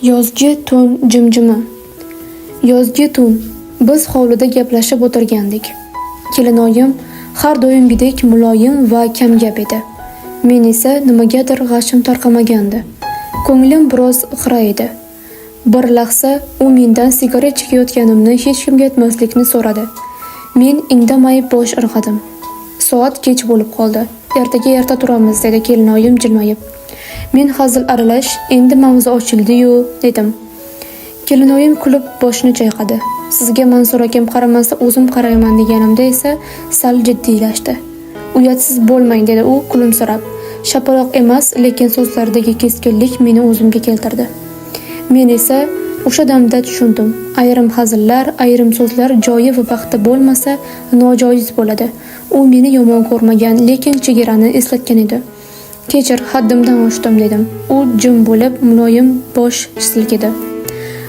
Yozgi tun jimjima. Yozgi tun. Biz hovlida gaplashib o'tirgandik. Kelinoyim har doimgidek muloyim va kamgap edi. Men esa nimagadir g'ashim tarqamagandi. Ko'nglim biroz xira edi. Bir lahza u mendan sigaret chekayotganimni hech kimga aytmaslikni so'radi. Men indamay bosh irg'adim. Soat kech bo'lib qoldi. Ertaga erta turamiz, dedi kelinoyim jilmayib. Men hazil aralash, endi mavzu ochildi-yu, dedim. Kelinoyim kulib boshini chayqadi. Sizga Mansur akam qaramasa o'zim qarayman deganimda esa sal jiddiylashdi. Uyatsiz bo'lmang, dedi u kulimsirab. Shapaloq emas, lekin so'zlaridagi keskinlik meni o'zimga keltirdi. Men esa o'sha damda tushundim. Ayrim hazillar, ayrim so'zlar joyi va vaqti bo'lmasa nojoiz bo'ladi. U meni yomon ko'rmagan, lekin chegarani eslatgan edi. Kechir, haddimdan oshdim, dedim. U jim bo'lib, muloyim bosh silkidi.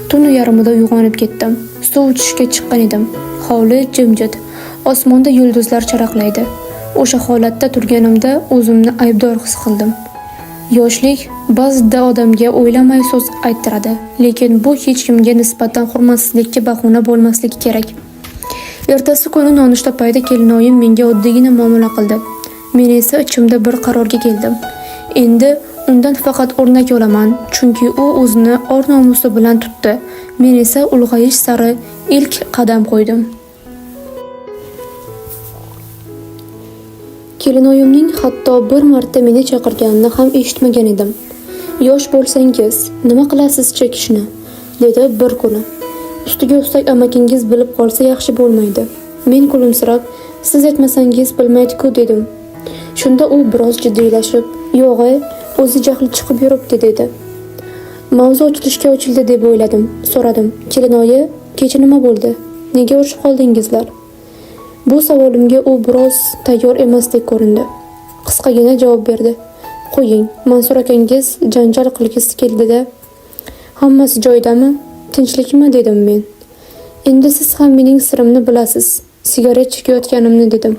Tun yarmida uyg'onib ketdim. Suv ichishga chiqqan edim. Hovli jimjit. Osmonda yulduzlar charaqlaydi. O'sha holatda turganimda o'zimni aybdor his qildim. Yoshlik ba'zida odamga o'ylamay so'z ayttiradi, lekin bu hech kimga nisbatan hurmatsizlikka bahona bo'lmasligi kerak. Ertasi kuni nonushta payti kelinoyim menga oddiygina muomala qildi. Men esa ichimda bir qarorga keldim. Endi undan faqat o'rnak olaman, chunki u o'zini or-nomusi bilan tutdi. Men esa ulg'ayish sari ilk qadam qo'ydim. Kelinoyimning hatto bir marta meni chaqirganini ham eshitmagan edim. Yosh bo'lsangiz, nima qilasiz chekishni, dedi bir kuni. Ustiga ustak amakingiz bilib qolsa yaxshi bo'lmaydi. Men kulimsirab, siz aytmasangiz bilmaydi-ku, dedim. Shunda u biroz jiddiylashib, "Yo'q, o'zi jahli chiqib yuribdi", dedi. Mavzu ochilishga ochildi deb o'yladim. So'radim: "Kelinoyi, kecha nima bo'ldi? Nega urushib qoldingizlar?" Bu savolimga u biroz tayyor emasdek ko'rindi. Qisqagina javob berdi: "Qo'ying, Mansur akangiz janjal qilgisi keldi-da. Hammasi joyidami? Tinchlikmi?" dedim men. "Endi siz ham mening sirimni bilasiz. Sigaret chekayotganimni", dedim.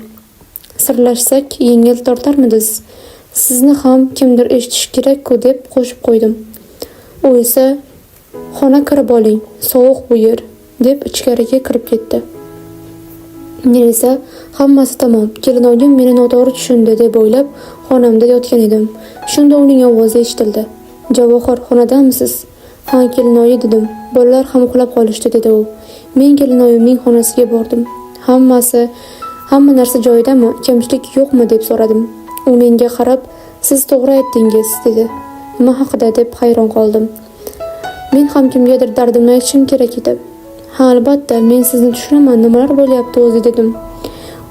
"Sirlashsak yengil tortarmidingiz? Sizni ham kimdir eshitishi kerak-ku", deb qo'shib qo'ydim. U esa "Xona kirib oling, sovuq bu yer", deb ichkariga kirib ketdi. Men esa hammasi tamom, kelinoyim meni noto'g'ri tushundi deb o'ylab xonamda yotgan edim. Shunda uning ovozi eshitildi. "Javohir, xonadamisiz?" "Ha, kelinoyi", dedim. "Bolalar ham uxlab qolishdi", dedi u. Men kelinoyimning xonasiga bordim. Hamma narsa joyidami? Kamchilik yo'qmi?" deb so'radim. U menga qarab, "Siz to'g'ri aytdingiz", dedi. "Nima haqida?" deb hayron qoldim. Men ham kimgadir dardimni aytishim kerak edi. "Ha, albatta, men sizni tushunaman, nimalar bo'lyapti o'zi", dedim.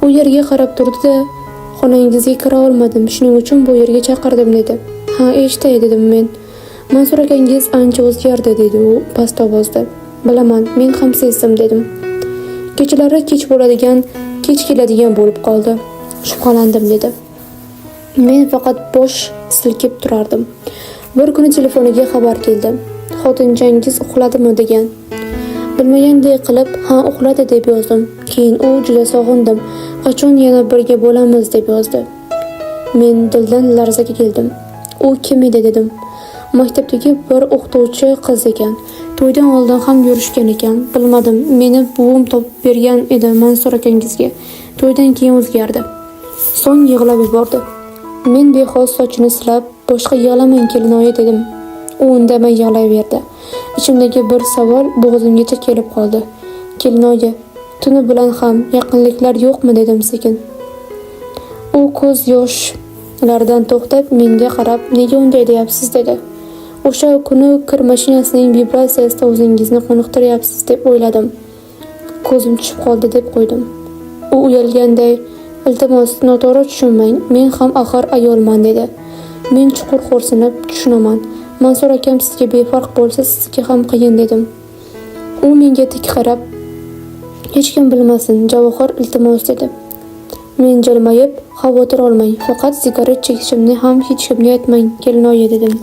U yerga qarab turdi-da, "Xonangizga kira olmadim, shuning uchun bu yerga chaqirdim", dedi. "Ha, eshitay", dedim men. "Mansur akangiz ancha o'zgardi", dedi u past ovozda. "Bilaman, men ham sezdim", dedim. "Kechalari kech bo'ladigan, kech keladigan bo'lib qoldi. Shubhalandim", dedi. Men faqat bosh silkib turardim. Bir kuni telefoniga xabar keldi. "Xotinchangiz uxladimi?" degan. Bilmagandek qilib, "Ha, uxladi", deb yozdim. Keyin u "Juda sog'indim. Qachon yana birga bo'lamiz?" deb yozdi. Men dildan larzaga keldim. "U kim edi?" dedim. "Maktabdagi bir o'qituvchi qiz ekan. To'ydan oldin ham yurishgan ekan. Bilmadim, meni buvim topib bergan edi Mansur akangizga. To'ydan keyin o'zgardi." So'ng yig'lab yubordi. Men bexos sochini silab, "Boshqa yig'lamang kelinoyi", dedim. U indamay yig'layverdi. Ichimdagi bir savol bo'g'zimgacha kelib qoldi. "Kelinoyi, tuni bilan ham yaqinliklar yo'qmi?" dedim sekin. U ko'z yoshlaridan to'xtab menga qarab, "Nega unday deyapsiz?" dedi. "O'sha kuni kir mashinasining vibratsiyasida o'zingizni qoniqtiryapsiz deb o'yladim. Ko'zim tushib qoldi", deb qo'ydim. U uyalganday, "Iltimos, noto'g'ri tushunmang, men ham axir ayolman", dedi. Men chuqur xo'rsinib, "Tushunaman. Mansur akam sizga befarq bo'lsa, sizga ham qiyin", dedim. U menga tik qarab, "Hech kim bilmasin, Javohir, iltimos", dedi. Men jilmayib, "Xavotir olmang, faqat sigaret chekishimni ham hech kimga aytmang, kelinoyi", dedim.